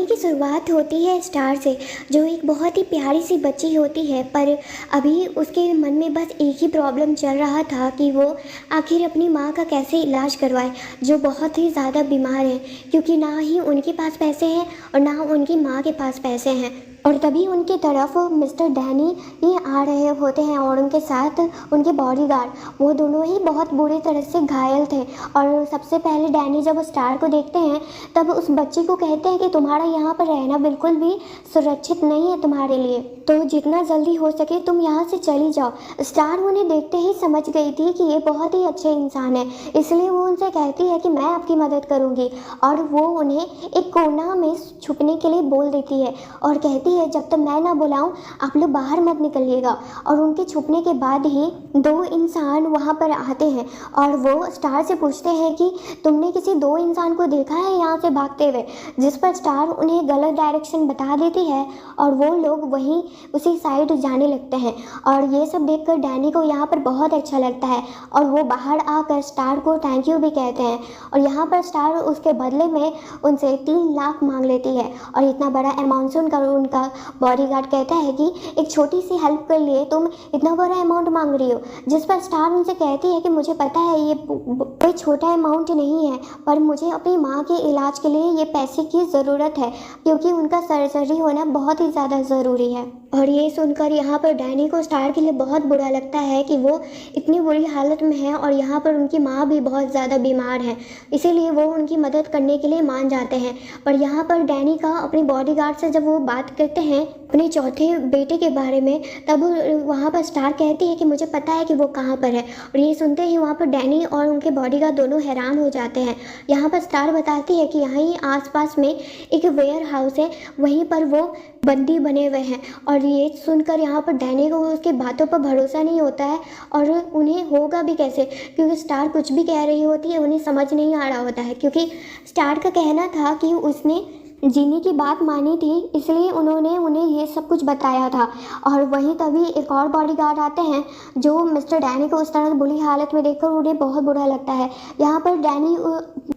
की शुरुआत होती है स्टार से, जो एक बहुत ही प्यारी सी बच्ची होती है, पर अभी उसके मन में बस एक ही प्रॉब्लम चल रहा था कि वो आखिर अपनी माँ का कैसे इलाज करवाए, जो बहुत ही ज़्यादा बीमार है, क्योंकि ना ही उनके पास पैसे हैं और ना उनकी माँ के पास पैसे हैं। और तभी उनकी तरफ मिस्टर डैनी ही आ रहे होते हैं और उनके साथ उनके बॉडीगार्ड। वो दोनों ही बहुत बुरी तरह से घायल थे। और सबसे पहले डैनी जब स्टार को देखते हैं तब उस बच्ची को कहते हैं कि तुम्हारा यहाँ पर रहना बिल्कुल भी सुरक्षित नहीं है तुम्हारे लिए, तो जितना जल्दी हो सके तुम यहाँ से चली जाओ। स्टार उन्हें देखते ही समझ गई थी कि ये बहुत ही अच्छे इंसान है, इसलिए वो उनसे कहती है कि मैं आपकी मदद करूँगी। और वो उन्हें एक कोना में छुपने के लिए बोल देती है और कहती है जब तक मैं ना बुलाऊं आप लोग बाहर मत निकलिएगा। और उनके छुपने के बाद ही दो इंसान वहाँ पर आते हैं और वो स्टार से पूछते हैं कि तुमने किसी दो इंसान को देखा है यहाँ से भागते हुए, जिस पर स्टार उन्हें गलत डायरेक्शन बता देती है और वो लोग वहीं उसी साइड जाने लगते हैं। और ये सब देखकर डैनी को यहाँ पर बहुत अच्छा लगता है और वो बाहर आकर स्टार को थैंक यू भी कहते हैं। और यहाँ पर स्टार उसके बदले में उनसे 3 लाख मांग लेती है और इतना बड़ा अमाउंट सुनकर उनका बॉडीगार्ड कहता है कि एक छोटी सी हेल्प के लिए तुम इतना बड़ा अमाउंट मांग रही हो, जिस पर स्टार उनसे कहती है कि मुझे पता है ये कोई छोटा अमाउंट नहीं है, पर मुझे अपनी माँ के इलाज के लिए ये पैसे की ज़रूरत है, क्योंकि उनका सर्जरी होना बहुत ही ज़्यादा ज़रूरी है। और ये सुनकर यहाँ पर डैनी को स्टार के लिए बहुत बुरा लगता है कि वो इतनी बुरी हालत में है और यहाँ पर उनकी माँ भी बहुत ज़्यादा बीमार है, इसीलिए वो उनकी मदद करने के लिए मान जाते हैं। पर यहाँ पर डैनी का अपने बॉडीगार्ड से जब वो बात करते हैं अपने चौथे बेटे के बारे में, तब वहाँ पर स्टार कहती है कि मुझे पता है कि वो कहाँ पर है। और ये सुनते ही वहाँ पर डैनी और उनके बॉडीगार्ड दोनों हैरान हो जाते हैं। यहाँ पर स्टार बताती है कि यहाँ ही आसपास में एक वेयर हाउस है, वहीं पर वो बंदी बने हुए हैं। और ये सुनकर यहाँ पर डैनी को उसकी बातों पर भरोसा नहीं होता है और उन्हें होगा भी कैसे, क्योंकि स्टार कुछ भी कह रही होती है उन्हें समझ नहीं आ रहा होता है, क्योंकि स्टार का कहना था कि उसने जीनी की बात मानी थी, इसलिए उन्होंने उन्हें ये सब कुछ बताया था। और वहीं तभी एक और बॉडीगार्ड आते हैं जो मिस्टर डैनी को उस तरह बुरी हालत में देखकर उन्हें बहुत बुरा लगता है। यहाँ पर डैनी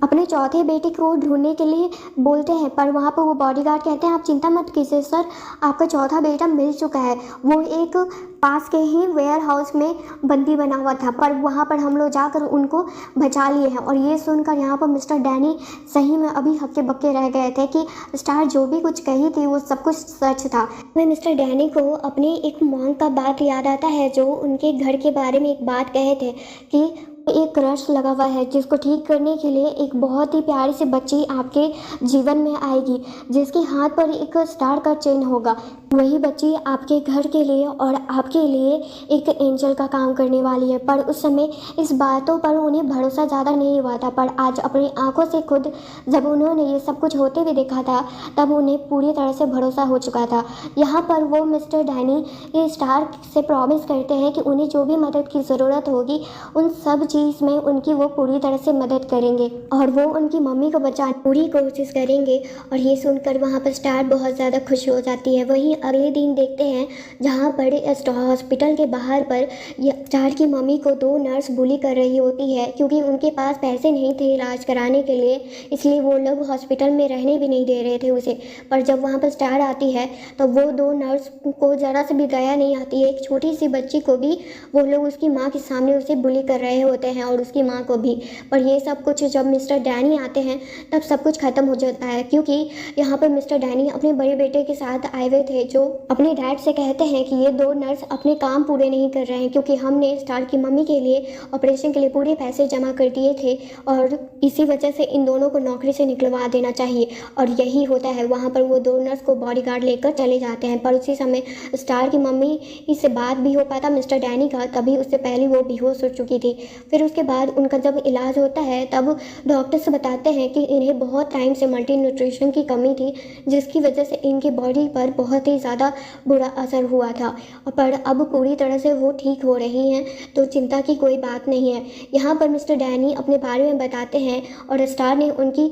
अपने चौथे बेटे को ढूंढने के लिए बोलते हैं, पर वहाँ पर वो बॉडीगार्ड कहते हैं आप चिंता मत कीजिए सर, आपका चौथा बेटा मिल चुका है, वो एक पास के ही वेयर हाउस में बंदी बना हुआ था, पर वहाँ पर हम लोग जाकर उनको बचा लिए हैं। और ये सुनकर यहाँ पर मिस्टर डैनी सही में अभी हक्के बक्के रह गए थे कि स्टार जो भी कुछ कही थी वो सब कुछ सच था। मैं मिस्टर डैनी को अपने एक मॉन्क का बात याद आता है जो उनके घर के बारे में एक बात कहे थे कि एक क्रश लगा हुआ है जिसको ठीक करने के लिए एक बहुत ही प्यारी सी बच्ची आपके जीवन में आएगी, जिसके हाथ पर एक स्टार का चिन्ह होगा। वही बच्ची आपके घर के लिए और आपके लिए एक एंजल का काम करने वाली है। पर उस समय इस बातों पर उन्हें भरोसा ज़्यादा नहीं हुआ था, पर आज अपनी आंखों से खुद जब उन्होंने ये सब कुछ होते हुए देखा था तब उन्हें पूरी तरह से भरोसा हो चुका था। यहाँ पर वो मिस्टर डैनी ये स्टार से प्रॉमिस करते हैं कि उन्हें जो भी मदद की ज़रूरत होगी उन सब चीज़ में उनकी वो पूरी तरह से मदद करेंगे और वो उनकी मम्मी को बचाने पूरी कोशिश करेंगे। और ये सुनकर वहाँ पर स्टार बहुत ज़्यादा खुश हो जाती है। वहीं अगले दिन देखते हैं जहाँ पर हॉस्पिटल के बाहर पर स्टार की मम्मी को 2 नर्स बुली कर रही होती है, क्योंकि उनके पास पैसे नहीं थे इलाज कराने के लिए, इसलिए वो लोग हॉस्पिटल में रहने भी नहीं दे रहे थे उसे। पर जब वहाँ पर स्टार आती है तो वो 2 नर्स को ज़रा से भी दया नहीं आती है, एक छोटी सी बच्ची को भी वो लोग उसकी माँ के सामने उसे बुली कर रहे होते हैं और उसकी माँ को भी। पर ये सब कुछ जब मिस्टर डैनी आते हैं तब सब कुछ ख़त्म हो जाता है, क्योंकि यहाँ पर मिस्टर डैनी अपने बड़े बेटे के साथ आए हुए थे जो अपने डैड से कहते हैं कि ये 2 नर्स अपने काम पूरे नहीं कर रहे हैं, क्योंकि हमने स्टार की मम्मी के लिए ऑपरेशन के लिए पूरे पैसे जमा कर दिए थे और इसी वजह से इन दोनों को नौकरी से निकलवा देना चाहिए। और यही होता है, वहाँ पर वो 2 नर्स को बॉडीगार्ड लेकर चले जाते हैं। पर उसी समय स्टार की मम्मी इससे बात भी हो पाता मिस्टर डैनी का, तभी उससे पहले वो बेहोश हो चुकी थी। फिर उसके बाद उनका जब इलाज होता है तब डॉक्टर्स बताते हैं कि इन्हें बहुत टाइम से मल्टी न्यूट्रिशन की कमी थी, जिसकी वजह से इनकी बॉडी पर बहुत ही ज़्यादा बुरा असर हुआ था। पर अब पूरी तरह से वो ठीक हो रही हैं, तो चिंता की कोई बात नहीं है। यहाँ पर मिस्टर डैनी अपने बारे में बताते हैं और स्टार ने उनकी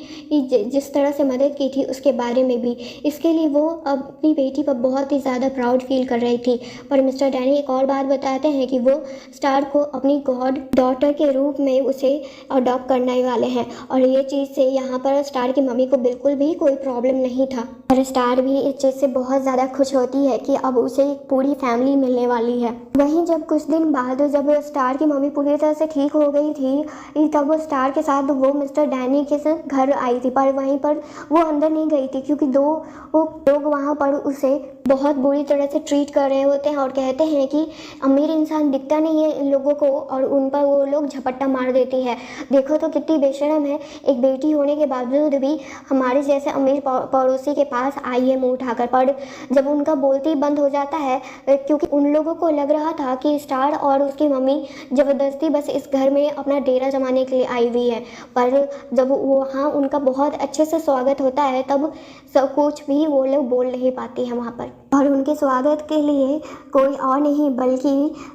जिस तरह से मदद की थी उसके बारे में भी, इसके लिए वो अपनी बेटी पर बहुत ही ज़्यादा प्राउड फील कर रही थी। पर मिस्टर डैनी एक और बात बताते हैं कि वो स्टार को अपनी गॉड डॉटर डॉटर के रूप में उसे अडॉप्ट करने वाले हैं। और ये चीज़ से यहाँ पर स्टार की मम्मी को बिल्कुल भी कोई प्रॉब्लम नहीं था और स्टार भी इस चीज़ से बहुत ज़्यादा खुश होती है कि अब उसे एक पूरी फैमिली मिलने वाली है। वहीं जब कुछ दिन बाद जब स्टार की मम्मी पूरी तरह से ठीक हो गई थी, तब वो स्टार के साथ वो मिस्टर डैनी के साथ घर आई थी, पर वहीं पर वो अंदर नहीं गई थी क्योंकि दो लोग वहाँ पर उसे बहुत बुरी तरह से ट्रीट कर रहे होते हैं और कहते हैं कि अमीर इंसान दिखता नहीं है इन लोगों को, और उन पर वो लोग झपट्टा मार देती है। देखो तो कितनी बेशरम है, एक बेटी होने के बावजूद भी हमारे जैसे अमीर पड़ोसी के पास आई है मुँह उठाकर। पर जब उनका बोलती बंद हो जाता है, क्योंकि उन लोगों को लग रहा था कि स्टार और उसकी मम्मी ज़बरदस्ती बस इस घर में अपना डेरा जमाने के लिए आई हुई है, पर जब वहाँ उनका बहुत अच्छे से स्वागत होता है तब सब कुछ भी वो लोग बोल नहीं पाती हैं वहाँ पर। और उनके स्वागत के लिए कोई और नहीं बल्कि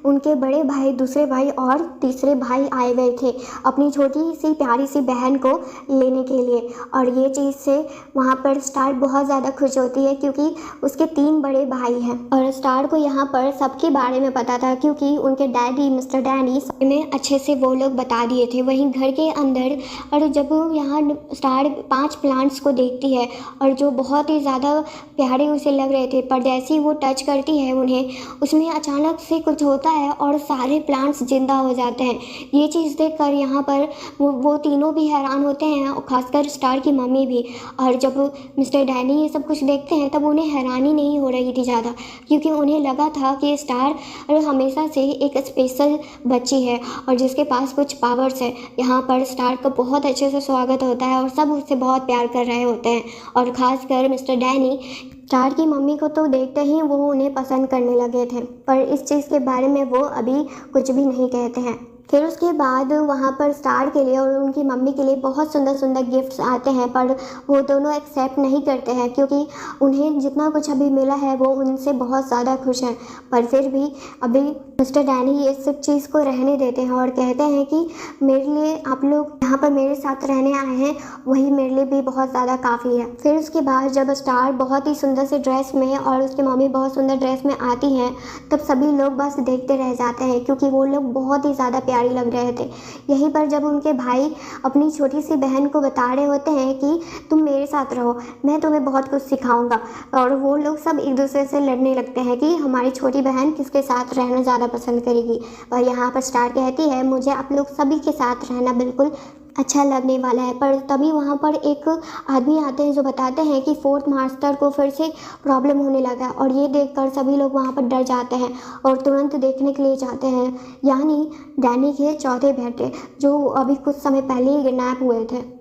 उनके बड़े भाई, दूसरे भाई और तीसरे भाई आए हुए थे अपनी छोटी सी प्यारी सी बहन को लेने के लिए। और ये चीज़ से वहाँ पर स्टार बहुत ज़्यादा खुश होती है क्योंकि उसके 3 बड़े भाई हैं और स्टार को यहाँ पर सबके बारे में पता था क्योंकि उनके डैडी मिस्टर डैनी में अच्छे से वो लोग बता दिए थे। वहीं घर के अंदर और जब यहाँ स्टार 5 प्लांट्स को देखती है और जो बहुत ही ज़्यादा प्यारे उसे लग रहे थे, पर जैसे ही वो टच करती है उन्हें, उसमें अचानक से कुछ होता है और सारे प्लांट्स जिंदा हो जाते हैं। ये चीज़ देखकर यहाँ पर वो तीनों भी हैरान होते हैं और खासकर स्टार की मम्मी भी। और जब मिस्टर डैनी ये सब कुछ देखते हैं तब उन्हें हैरानी नहीं हो रही थी ज़्यादा, क्योंकि उन्हें लगा था कि स्टार हमेशा से एक स्पेशल बच्ची है और जिसके पास कुछ पावर्स है। यहाँ पर स्टार का बहुत अच्छे से स्वागत होता है और सब उससे बहुत प्यार कर रहे होते हैं और ख़ासकर मिस्टर डैनी स्टार की मम्मी को तो देखते ही वो उन्हें पसंद करने लगे थे, पर इस चीज़ के बारे में वो अभी कुछ भी नहीं कहते हैं। फिर उसके बाद वहाँ पर स्टार के लिए और उनकी मम्मी के लिए बहुत सुंदर सुंदर गिफ्ट्स आते हैं, पर वो दोनों एक्सेप्ट नहीं करते हैं क्योंकि उन्हें जितना कुछ अभी मिला है वो उनसे बहुत ज़्यादा खुश हैं। पर फिर भी अभी मिस्टर डैनी ये सब चीज़ को रहने देते हैं और कहते हैं कि मेरे लिए आप लोग यहाँ पर मेरे साथ रहने आए हैं, वही मेरे लिए भी बहुत ज़्यादा काफ़ी है। फिर उसके बाद जब स्टार बहुत ही सुंदर से ड्रेस में और उसकी मम्मी बहुत सुंदर ड्रेस में आती हैं, तब सभी लोग बस देखते रह जाते हैं क्योंकि वो लोग बहुत ही ज़्यादा प्यारी लग रहे थे। यहीं पर जब उनके भाई अपनी छोटी सी बहन को बता रहे होते हैं कि तुम मेरे साथ रहो, मैं तुम्हें बहुत कुछ सिखाऊंगा, और वो लोग सब एक दूसरे से लड़ने लगते हैं कि हमारी छोटी बहन किसके साथ रहना ज़्यादा पसंद करेगी। और यहाँ पर स्टार कहती है मुझे आप लोग सभी के साथ रहना बिल्कुल अच्छा लगने वाला है। पर तभी वहाँ पर एक आदमी आते हैं जो बताते हैं कि 4th मास्टर को फिर से प्रॉब्लम होने लगा और ये देखकर सभी लोग वहाँ पर डर जाते हैं और तुरंत देखने के लिए जाते हैं, यानी डैनी के चौथे बेटे जो अभी कुछ समय पहले ही किडनैप हुए थे।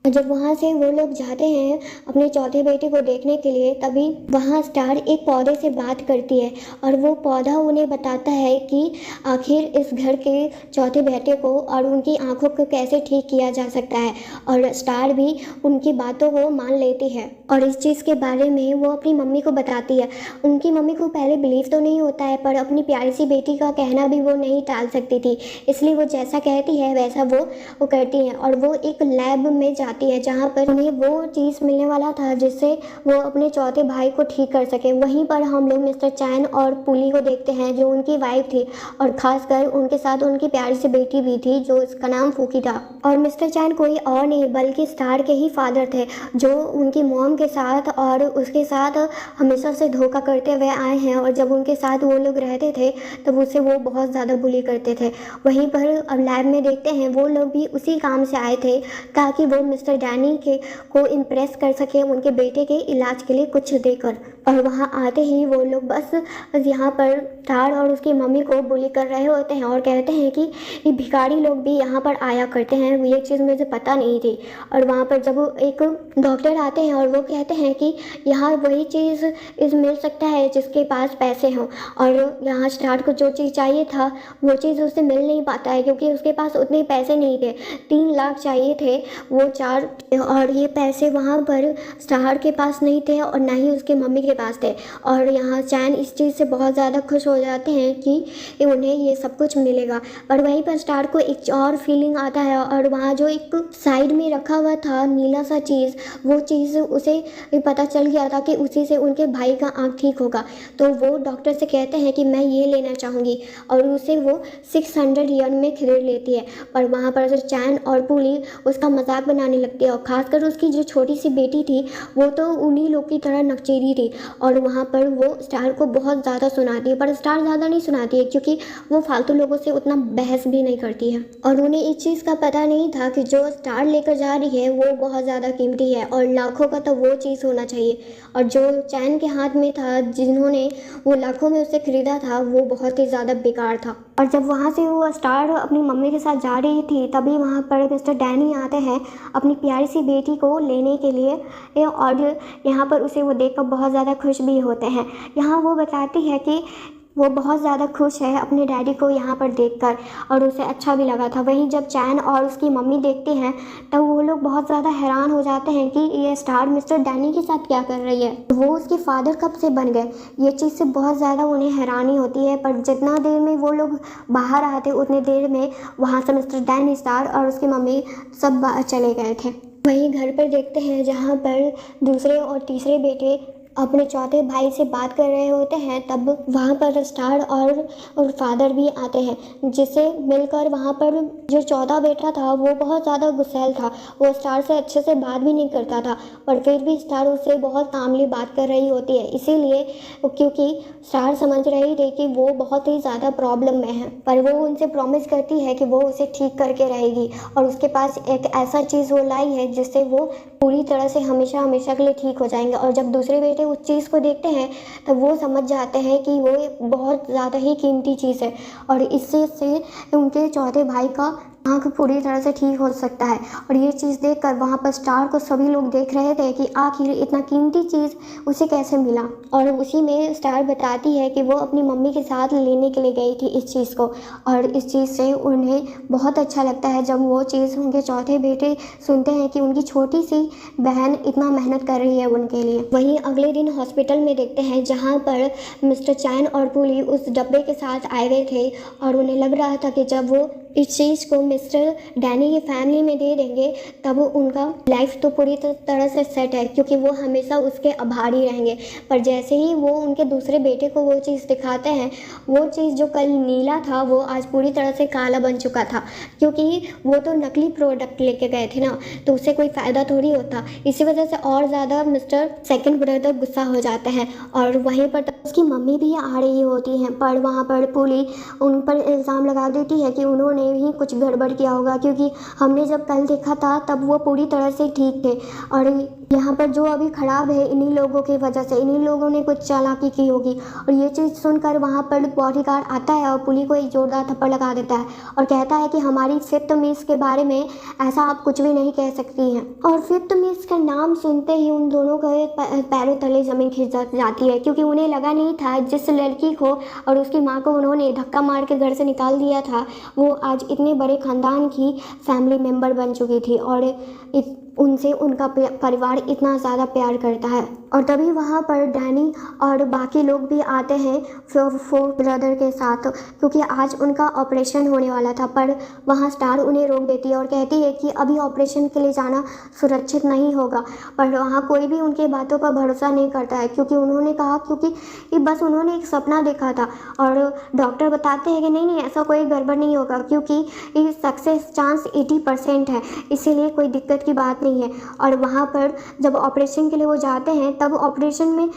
जब वहाँ से वो लोग जाते हैं अपने चौथे बेटे को देखने के लिए, तभी वहाँ स्टार एक पौधे से बात करती है और वो पौधा उन्हें बताता है कि आखिर इस घर के चौथे बेटे को और उनकी आंखों को कैसे ठीक किया जा सकता है। और स्टार भी उनकी बातों को मान लेती है और इस चीज़ के बारे में वो अपनी मम्मी को बताती है। उनकी मम्मी को पहले बिलीव तो नहीं होता है, पर अपनी प्यारी सी बेटी का कहना भी वो नहीं टाल सकती थी, इसलिए वो जैसा कहती है वैसा वो करती हैं। और वो एक लैब में जाती है जहाँ पर उन्हें वो चीज़ मिलने वाला था जिससे वो अपने चौथे भाई को ठीक कर सके। वहीं पर हम लोग मिस्टर चैन और पुली को देखते हैं जो उनकी वाइफ थी और ख़ासकर उनके साथ उनकी प्यारी सी बेटी भी थी जो उसका नाम फूकी था। और मिस्टर चैन कोई और नहीं बल्कि स्टार के ही फादर थे जो उनकी मॉम के साथ और उसके साथ हमेशा से धोखा करते हुए आए हैं, और जब उनके साथ वो लोग रहते थे तब उसे वो बहुत ज़्यादा बुली करते थे। वहीं पर अब लैब में देखते हैं वो लोग भी उसी काम से आए थे ताकि वो मिस्टर डैनी को इम्प्रेस कर सके उनके बेटे के इलाज के लिए कुछ देकर। और वहाँ आते ही वो लोग बस यहाँ पर स्टार और उसकी मम्मी को बुली कर रहे होते हैं और कहते हैं कि ये भिखारी लोग भी यहाँ पर आया करते हैं, ये चीज़ मुझे पता नहीं थी। और वहाँ पर जब एक डॉक्टर आते हैं और वो कहते हैं कि यहाँ वही चीज़ मिल सकता है जिसके पास पैसे हों, और यहाँ स्टार को जो चीज़ चाहिए था वो चीज़ उससे मिल नहीं पाता है क्योंकि उसके पास उतने पैसे नहीं थे। 3 लाख चाहिए थे, वो स्टार और ये पैसे वहाँ पर स्टार के पास नहीं थे और ना ही उसके मम्मी के पास थे। और यहाँ चैन इस चीज़ से बहुत ज़्यादा खुश हो जाते हैं कि उन्हें ये सब कुछ मिलेगा। पर वहीं पर स्टार को एक और फीलिंग आता है और वहाँ जो एक साइड में रखा हुआ था नीला सा चीज़, वो चीज़ उसे पता चल गया था कि उसी से उनके भाई का आँख ठीक होगा। तो वो डॉक्टर से कहते हैं कि मैं ये लेना चाहूँगी और उसे वो 600 यन में खरीद लेती है। पर वहाँ पर जो चैन और पुली उसका मजाक बनाने लगती है और ख़ासकर उसकी जो छोटी सी बेटी थी वो तो उन्हीं लोग की तरह नकचीरी थी और वहाँ पर वो स्टार को बहुत ज़्यादा सुनाती है। पर स्टार ज़्यादा नहीं सुनाती है क्योंकि वो फालतू लोगों से उतना बहस भी नहीं करती है और उन्हें इस चीज़ का पता नहीं था कि जो स्टार लेकर जा रही है वो बहुत ज़्यादा कीमती है और लाखों का तो वो चीज़ होना चाहिए। और जो चैन के हाथ में था जिन्होंने वो लाखों में उसे खरीदा था वो बहुत ही ज़्यादा बेकार था। और जब वहाँ से वो स्टार अपनी मम्मी के साथ जा रही थी तभी वहाँ पर मिस्टर डैनी आते हैं अपनी प्यारी सी बेटी को लेने के लिए और यहाँ पर उसे वो देखकर बहुत ज़्यादा खुश भी होते हैं। यहाँ वो बताती है कि वो बहुत ज़्यादा खुश है अपने डैडी को यहाँ पर देखकर और उसे अच्छा भी लगा था। वहीं जब चैन और उसकी मम्मी देखती हैं तब वो लोग बहुत ज़्यादा हैरान हो जाते हैं कि ये स्टार मिस्टर डैनी के साथ क्या कर रही है, वो उसके फादर कब से बन गए। ये चीज़ से बहुत ज़्यादा उन्हें हैरानी होती है। पर जितना देर में वो लोग बाहर आते उतनी देर में वहाँ से मिस्टर डैनी, स्टार और उसकी मम्मी सब चले गए थे। वहीं घर पर देखते हैं जहाँ पर दूसरे और तीसरे बेटे अपने चौथे भाई से बात कर रहे होते हैं तब वहाँ पर स्टार और फादर भी आते हैं जिससे मिलकर वहाँ पर जो चौथा बेटा था वो बहुत ज़्यादा गुस्सैल था। वो स्टार से अच्छे से बात भी नहीं करता था पर फिर भी स्टार उससे बहुत कामली बात कर रही होती है, इसीलिए क्योंकि स्टार समझ रही थी कि वो बहुत ही ज़्यादा प्रॉब्लम में है। पर वो उनसे प्रॉमिस करती है कि वो उसे ठीक करके रहेगी और उसके पास एक ऐसा चीज़ वो लाई है जिससे वो पूरी तरह से हमेशा हमेशा के लिए ठीक हो जाएंगे। और जब दूसरे बेटे उस चीज़ को देखते हैं तब वो समझ जाते हैं कि वो बहुत ज़्यादा ही कीमती चीज़ है और इससे उनके चौथे भाई का आँख पूरी तरह से ठीक हो सकता है। और ये चीज़ देखकर वहाँ पर स्टार को सभी लोग देख रहे थे कि आखिर इतना कीमती चीज़ उसे कैसे मिला। और उसी में स्टार बताती है कि वो अपनी मम्मी के साथ लेने के लिए गई थी इस चीज़ को और इस चीज़ से उन्हें बहुत अच्छा लगता है जब वो चीज़ उनके चौथे बेटे सुनते हैं कि उनकी छोटी सी बहन इतना मेहनत कर रही है उनके लिए। वहीं अगले दिन हॉस्पिटल में देखते हैं जहाँ पर मिस्टर चैन और पुली उस डब्बे के साथ आए हुए थे और उन्हें लग रहा था कि जब वो इस चीज़ को मिस्टर डैनी की फैमिली में दे देंगे तब उनका लाइफ तो पूरी तरह से सेट है क्योंकि वो हमेशा उसके आभारी रहेंगे। पर जैसे ही वो उनके दूसरे बेटे को वो चीज़ दिखाते हैं वो चीज़ जो कल नीला था वो आज पूरी तरह से काला बन चुका था क्योंकि वो तो नकली प्रोडक्ट लेके गए थे ना, तो उससे कोई फ़ायदा थोड़ी होता। इसी वजह से और ज़्यादा मिस्टर सेकंड ब्रदर गुस्सा हो जाते हैं और वहीं पर उसकी मम्मी भी आ रही होती हैं। पर वहाँ पर पुली उन पर इल्ज़ाम लगा देती है कि उन्होंने ही कुछ गड़बड़ किया होगा क्योंकि हमने जब कल देखा था तब वो पूरी तरह से ठीक थे और यहाँ पर जो अभी ख़राब है इन्हीं लोगों की वजह से, इन्हीं लोगों ने कुछ चालाकी की होगी। और ये चीज़ सुनकर वहाँ पर बॉडीगार्ड आता है और पुली को एक जोरदार थप्पड़ लगा देता है और कहता है कि हमारी फिफ्थ मिस के बारे में ऐसा आप कुछ भी नहीं कह सकती हैं। और फिफ्थ मिस का नाम सुनते ही उन दोनों के पैरों तले ज़मीन खिंच जाती है क्योंकि उन्हें लगा नहीं था जिस लड़की को और उसकी माँ को उन्होंने धक्का मार के घर से निकाल दिया था वो आज इतने बड़े ख़ानदान की फैमिली मेम्बर बन चुकी थी और उनसे उनका परिवार इतना ज़्यादा प्यार करता है। और तभी वहाँ पर डैनी और बाकी लोग भी आते हैं फोर ब्रदर के साथ क्योंकि आज उनका ऑपरेशन होने वाला था। पर वहाँ स्टार उन्हें रोक देती है और कहती है कि अभी ऑपरेशन के लिए जाना सुरक्षित नहीं होगा। पर वहाँ कोई भी उनके बातों पर भरोसा नहीं करता है क्योंकि उन्होंने कहा क्योंकि बस उन्होंने एक सपना देखा था और डॉक्टर बताते हैं कि नहीं ऐसा कोई गड़बड़ नहीं होगा क्योंकि सक्सेस चांस 80% है, इसीलिए कोई दिक्कत की बात नहीं है। और वहाँ पर जब ऑपरेशन के लिए वो जाते हैं तब ऑपरेशन में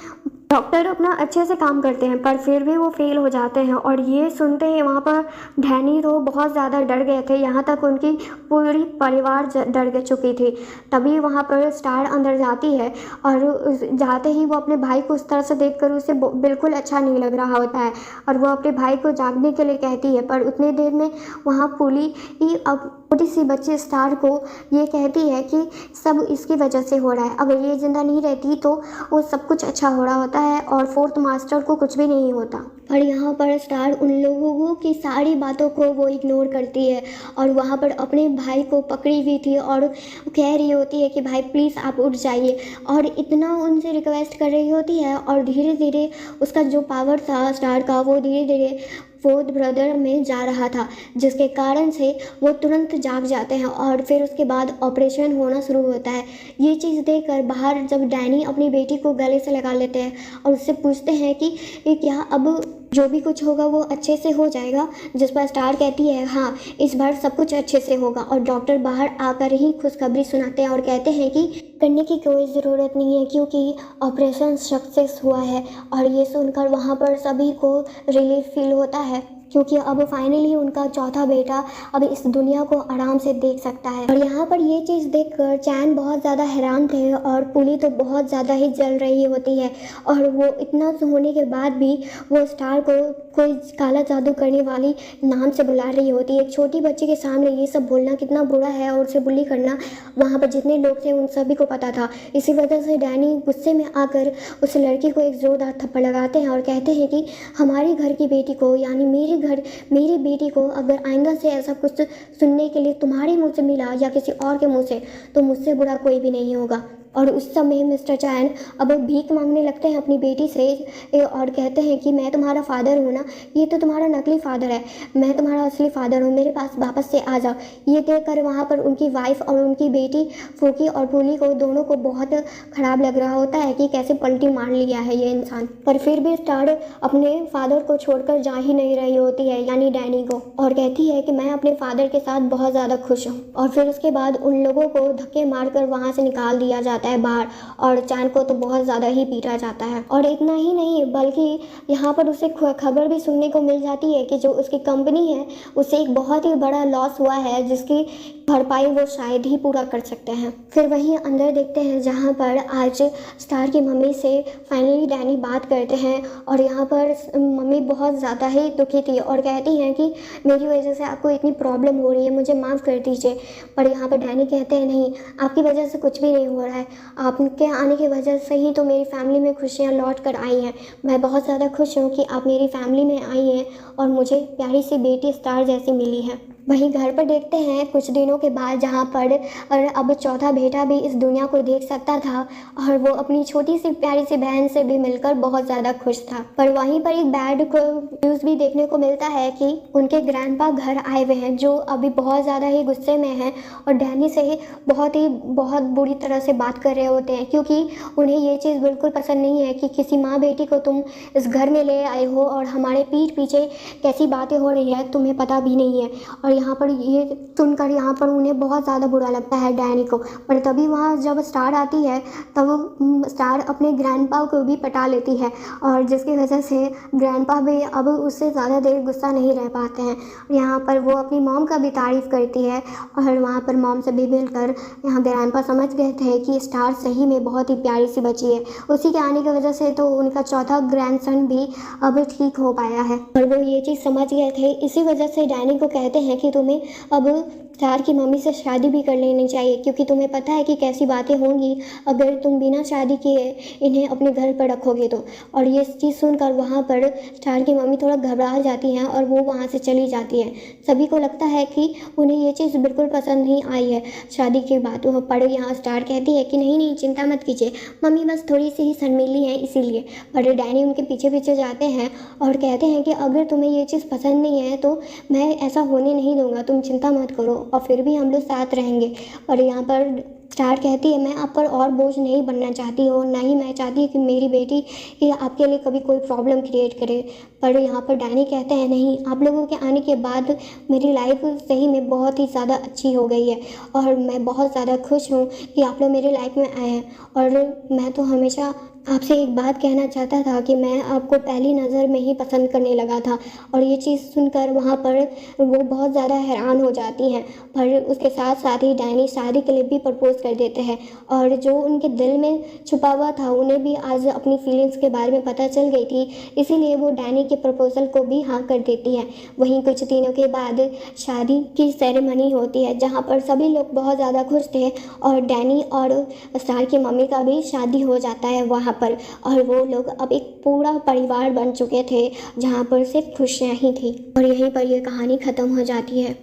डॉक्टर अपना अच्छे से काम करते हैं पर फिर भी वो फेल हो जाते हैं और ये सुनते ही वहाँ पर डैनी तो बहुत ज़्यादा डर गए थे, यहाँ तक उनकी पूरी परिवार डर चुकी थी। तभी वहाँ पर स्टार अंदर जाती है और जाते ही वो अपने भाई को उस तरह से देखकर उसे बिल्कुल अच्छा नहीं लग रहा होता है और वो अपने भाई को जागने के लिए कहती है। पर उतनी देर में वहाँ पुली ही अब छोटी सी बच्ची स्टार को ये कहती है कि सब इसकी वजह से हो रहा है, अगर ये ज़िंदा नहीं रहती तो वो सब कुछ अच्छा हो रहा होता है और फोर्थ मास्टर को कुछ भी नहीं होता। पर यहाँ पर स्टार उन लोगों की सारी बातों को वो इग्नोर करती है और वहाँ पर अपने भाई को पकड़ी हुई थी और कह रही होती है कि भाई प्लीज़ आप उठ जाइए, और इतना उनसे रिक्वेस्ट कर रही होती है। और धीरे धीरे उसका जो पावर था स्टार का वो धीरे धीरे फोर्थ ब्रदर में जा रहा था, जिसके कारण से वो तुरंत जाग जाते हैं और फिर उसके बाद ऑपरेशन होना शुरू होता है। ये चीज़ देखकर बाहर जब डैनी अपनी बेटी को गले से लगा लेते हैं और उससे पूछते हैं कि ये क्या अब जो भी कुछ होगा वो अच्छे से हो जाएगा, जिस पर स्टार कहती है हाँ इस बार सब कुछ अच्छे से होगा। और डॉक्टर बाहर आकर ही खुशखबरी सुनाते हैं और कहते हैं कि करने की कोई ज़रूरत नहीं है क्योंकि ऑपरेशन सक्सेस हुआ है। और ये सुनकर वहाँ पर सभी को रिलीफ फील होता है क्योंकि अब फाइनली उनका चौथा बेटा अब इस दुनिया को आराम से देख सकता है। और यहाँ पर ये चीज़ देखकर चैन बहुत ज़्यादा हैरान थे और पुली तो बहुत ज़्यादा ही जल रही होती है। और वो इतना होने के बाद भी वो स्टार को कोई काला जादू करने वाली नाम से बुला रही होती है। एक छोटी बच्ची के सामने ये सब बोलना कितना बुरा है और उसे बुली करना वहाँ पर जितने लोग थे उन सभी को पता था। इसी वजह से डैनी गुस्से में आकर उस लड़की को एक जोरदार थप्पड़ लगाते हैं और कहते हैं कि हमारे घर की बेटी को यानी मेरी बेटी को अगर आइंदा से ऐसा कुछ सुनने के लिए तुम्हारे मुंह से मिला या किसी और के मुंह से तो मुझसे बुरा कोई भी नहीं होगा। और उस समय मिस्टर चैन अब भीख मांगने लगते हैं अपनी बेटी से और कहते हैं कि मैं तुम्हारा फादर हूँ ना, ये तो तुम्हारा नकली फादर है, मैं तुम्हारा असली फादर हूँ, मेरे पास वापस से आ जाओ। ये देखकर वहाँ पर उनकी वाइफ और उनकी बेटी फूकी और पुली को दोनों को बहुत ख़राब लग रहा होता है कि कैसे पलटी मार लिया है ये इंसान। पर फिर भी स्टार अपने फादर को छोड़कर जा ही नहीं रही होती है यानी डैनी को, और कहती है कि मैं अपने फादर के साथ बहुत ज़्यादा खुश हूँ। और फिर उसके बाद उन लोगों को धक्के मारकर वहाँ से निकाल दिया जाता है बाहर और चैन को तो बहुत ज़्यादा ही पीटा जाता है। और इतना ही नहीं बल्कि यहाँ पर उसे खबर भी सुनने को मिल जाती है कि जो उसकी कंपनी है उसे एक बहुत ही बड़ा लॉस हुआ है जिसकी भरपाई वो शायद ही पूरा कर सकते हैं। फिर वहीं अंदर देखते हैं जहाँ पर आज स्टार की मम्मी से फाइनली डैनी बात करते हैं और यहाँ पर मम्मी बहुत ज़्यादा ही दुखी थी और कहती हैं कि मेरी वजह से आपको इतनी प्रॉब्लम हो रही है, मुझे माफ़ कर दीजिए। पर यहाँ पर डैनी कहते हैं नहीं, आपकी वजह से कुछ भी नहीं हो रहा है, आपके आने की वजह से ही तो मेरी फैमिली में खुशियाँ लौट कर आई हैं। मैं बहुत ज़्यादा खुश हूँ कि आप मेरी फैमिली में आई हैं और मुझे प्यारी सी बेटी स्टार जैसी मिली है। वहीं घर पर देखते हैं कुछ दिनों के बाद जहाँ पर और अब चौथा बेटा भी इस दुनिया को देख सकता था और वो अपनी छोटी सी प्यारी सी बहन से भी मिलकर बहुत ज़्यादा खुश था। पर वहीं पर एक बैड न्यूज़ भी देखने को मिलता है कि उनके ग्रैंडपा घर आए हुए हैं जो अभी बहुत ज़्यादा ही गुस्से में हैं और डैनी से बहुत बुरी तरह से बात कर रहे होते हैं क्योंकि उन्हें ये चीज़ बिल्कुल पसंद नहीं है कि किसी माँ बेटी को तुम इस घर में ले आए हो और हमारे पीठ पीछे कैसी बातें हो रही है तुम्हें पता भी नहीं है। और यहाँ पर ये सुनकर यहाँ पर उन्हें बहुत ज़्यादा बुरा लगता है डैनी को। पर तभी वहाँ जब स्टार आती है तब स्टार अपने ग्रैंडपा को भी पटा लेती है और जिसकी वजह से ग्रैंडपा भी अब उससे ज़्यादा देर गुस्सा नहीं रह पाते हैं। यहाँ पर वो अपनी मॉम का भी तारीफ़ करती है और वहाँ पर मॉम से भी मिलकर यहाँ ग्रैंडपा समझ गए थे कि स्टार सही में बहुत ही प्यारी सी बची है। उसी के आने की वजह से तो उनका चौथा ग्रैंडसन भी अब ठीक हो पाया है और वो ये चीज़ समझ गए थे। इसी वजह से डैनी को कहते हैं कि तुम्हें अब स्टार की मम्मी से शादी भी कर लेनी चाहिए क्योंकि तुम्हें पता है कि कैसी बातें होंगी अगर तुम बिना शादी किए इन्हें अपने घर पर रखोगे तो। और ये चीज़ सुनकर वहाँ पर स्टार की मम्मी थोड़ा घबरा जाती हैं और वो वहाँ से चली जाती हैं। सभी को लगता है कि उन्हें ये चीज़ बिल्कुल पसंद नहीं आई है शादी की बात पर यहाँ स्टार कहती है कि नहीं चिंता मत कीजिए, मम्मी बस थोड़ी सी ही शर्मीली है इसीलिए। पर डैनी उनके पीछे पीछे जाते हैं और कहते हैं कि अगर तुम्हें ये चीज़ पसंद नहीं है तो मैं ऐसा होने नहीं दूंगा, तुम चिंता मत करो और फिर भी हम लोग साथ रहेंगे। और यहाँ पर स्टार कहती है मैं आप पर और बोझ नहीं बनना चाहती हूँ, ना ही मैं चाहती कि मेरी बेटी ये आपके लिए कभी कोई प्रॉब्लम क्रिएट करे। पर यहाँ पर डैनी कहते हैं नहीं, आप लोगों के आने के बाद मेरी लाइफ सही में बहुत ही ज़्यादा अच्छी हो गई है और मैं बहुत ज़्यादा खुश हूँ कि आप लोग मेरी लाइफ में आए हैं। और मैं तो हमेशा आपसे एक बात कहना चाहता था कि मैं आपको पहली नज़र में ही पसंद करने लगा था। और ये चीज़ सुनकर वहाँ पर वो बहुत ज़्यादा हैरान हो जाती हैं। पर उसके साथ साथ ही डैनी शादी के लिए भी प्रपोज कर देते हैं और जो उनके दिल में छुपा हुआ था उन्हें भी आज अपनी फीलिंग्स के बारे में पता चल गई थी, इसीलिए वो डैनी के प्रपोज़ल को भी हाँ कर देती हैं। वहीं कुछ दिनों के बाद शादी की सेरेमनी होती है जहाँ पर सभी लोग बहुत ज़्यादा खुश थे और डैनी और स्टार की मम्मी का भी शादी हो जाता है वहाँ पर, और वो लोग अब एक पूरा परिवार बन चुके थे जहाँ पर सिर्फ खुशियाँ ही थी। और यहीं पर यह कहानी ख़त्म हो जाती है।